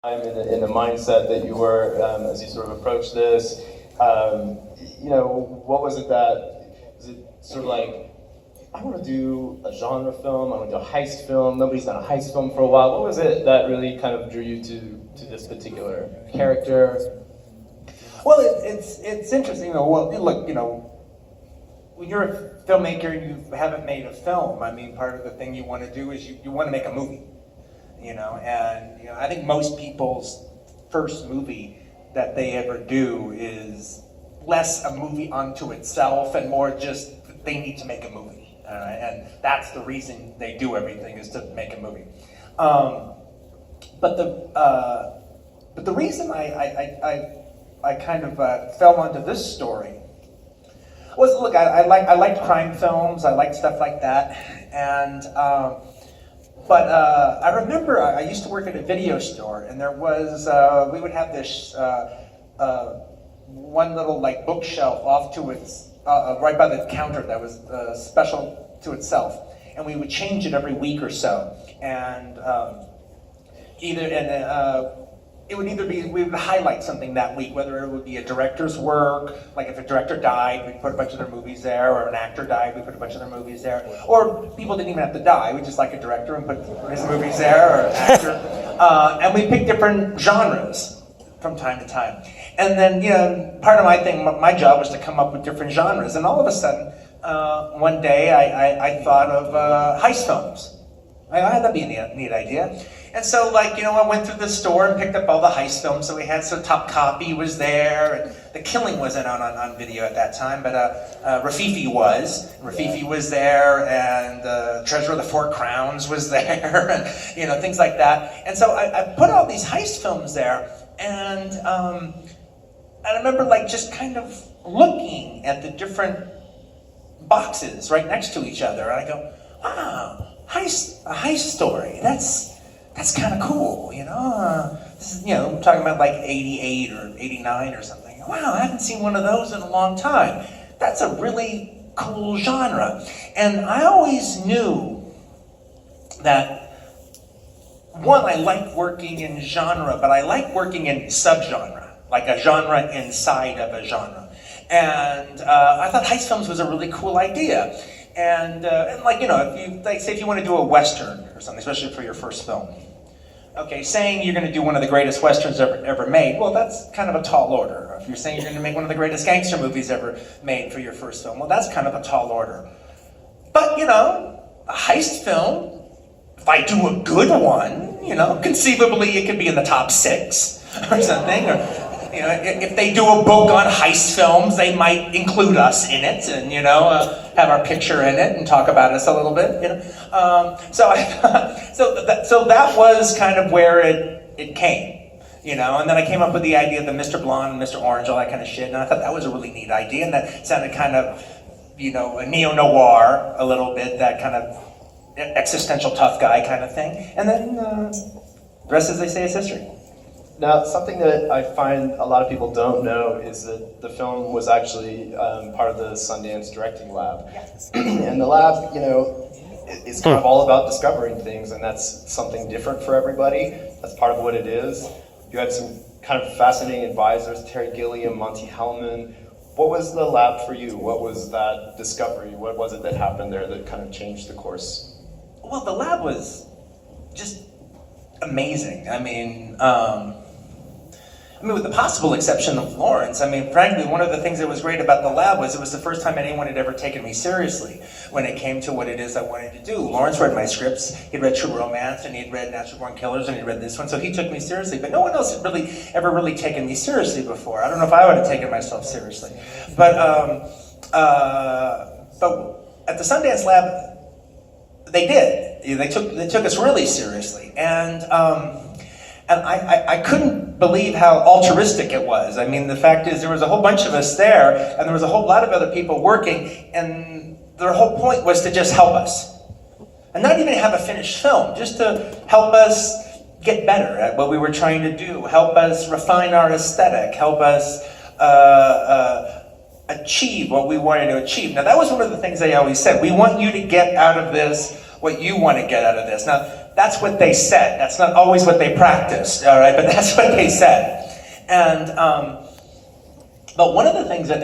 time in the mindset that you were as you sort of approached this? What was it was it sort of like, I want to do a genre film, I want to do a heist film, nobody's done a heist film for a while. What was it that really kind of drew you to this particular character? Well, it's interesting. Look, when you're a filmmaker and you haven't made a film, I mean, part of the thing you want to do is you want to make a movie, and I think most people's first movie that they ever do is less a movie unto itself and more just they need to make a movie, and that's the reason they do everything, is to make a movie. But the reason I kind of fell onto this story was, look, I like crime films, I like stuff like that, and but I remember I used to work at a video store, and there was we would have this one little bookshelf off to its right by the counter that was special to itself, and we would change it every week or so, and it would either be, we would highlight something that week, whether it would be a director's work, like if a director died, we'd put a bunch of their movies there, or an actor died, we'd put a bunch of their movies there, or people didn't even have to die, we just like a director and put his movies there, or an actor, and we picked different genres from time to time. And then, part of my job was to come up with different genres, and all of a sudden, one day I thought of heist films. That'd be a neat idea. And so, I went through the store and picked up all the heist films that we had. So Top Copy was there, and The Killing wasn't on video at that time, but Rafifi was. Rafifi was there, and Treasure of the Four Crowns was there, and things like that. And so I put all these heist films there, and I remember just kind of looking at the different boxes right next to each other, and I go, wow. A heist story. That's kind of cool, This is, I'm talking about 88 or 89 or something. Wow, I haven't seen one of those in a long time. That's a really cool genre. And I always knew that, one, I like working in genre, but I like working in subgenre, like a genre inside of a genre. And I thought heist films was a really cool idea. And if you want to do a Western or something, especially for your first film. Okay, saying you're going to do one of the greatest Westerns ever made, well, that's kind of a tall order. If you're saying you're going to make one of the greatest gangster movies ever made for your first film, well, that's kind of a tall order. But, a heist film, if I do a good one, conceivably it could be in the top 6 or something, or if they do a book on heist films, they might include us in it, and have our picture in it and talk about us a little bit. So that was kind of where it came, and then I came up with the idea of the Mr. Blonde and Mr. Orange, all that kind of shit, and I thought that was a really neat idea, and that sounded kind of a neo-noir a little bit, that kind of existential tough guy kind of thing, and then the rest, as they say, is history. Now, something that I find a lot of people don't know is that the film was actually part of the Sundance Directing Lab. Yes. And the lab, is kind of all about discovering things, and that's something different for everybody. That's part of what it is. You had some kind of fascinating advisors, Terry Gilliam, Monty Hellman. What was the lab for you? What was that discovery? What was it that happened there that kind of changed the course? Well, the lab was just amazing. I mean, with the possible exception of Lawrence, frankly, one of the things that was great about the lab was it was the first time anyone had ever taken me seriously when it came to what it is I wanted to do. Lawrence read my scripts, he'd read True Romance, and he'd read Natural Born Killers, and he'd read this one, so he took me seriously, but no one else had ever really taken me seriously before. I don't know if I would have taken myself seriously. But at the Sundance Lab, they did. They took us really seriously, and I couldn't believe how altruistic it was. The fact is, there was a whole bunch of us there, and there was a whole lot of other people working, and their whole point was to just help us. And not even have a finished film, just to help us get better at what we were trying to do, help us refine our aesthetic, help us achieve what we wanted to achieve. Now, that was one of the things they always said. We want you to get out of this what you want to get out of this. Now, That's what they said. That's not always what they practiced, all right? But that's what they said. And, but one of the things that